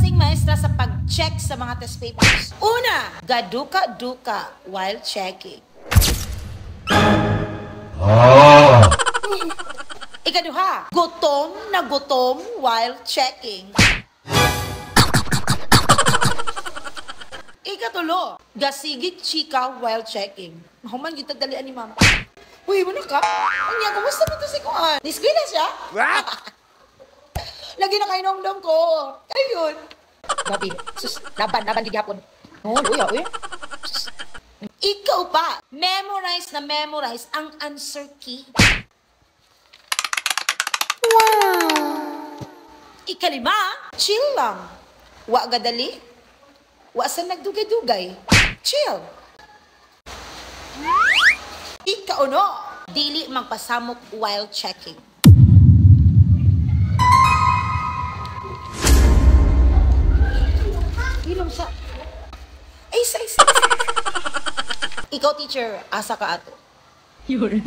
sing maestra sa pag-check sa mga test papers. Una, gaduka-duka while checking. Ikaduha, gutom na gutom while checking. Ikatulo, gasigit chika while checking. Mahuman yung tagdalian ni mama. Uy, wala ka? Anya, kumusta mo ito si Kuan? Niskwila siya? Lagi na kainomdom ko. Ayun. Gabi. Sus, laban gigapon. Oh, uy. Ikaw pa, memorize ang answer key. Wow! Ikalima, chill lang. Wa gadali. Wa sa nagdugay-dugay. Chill. Ikauno, dili magpasamok while checking. Ilong sa... Ay, isa. Ikaw, teacher, asa ka ato? Yun.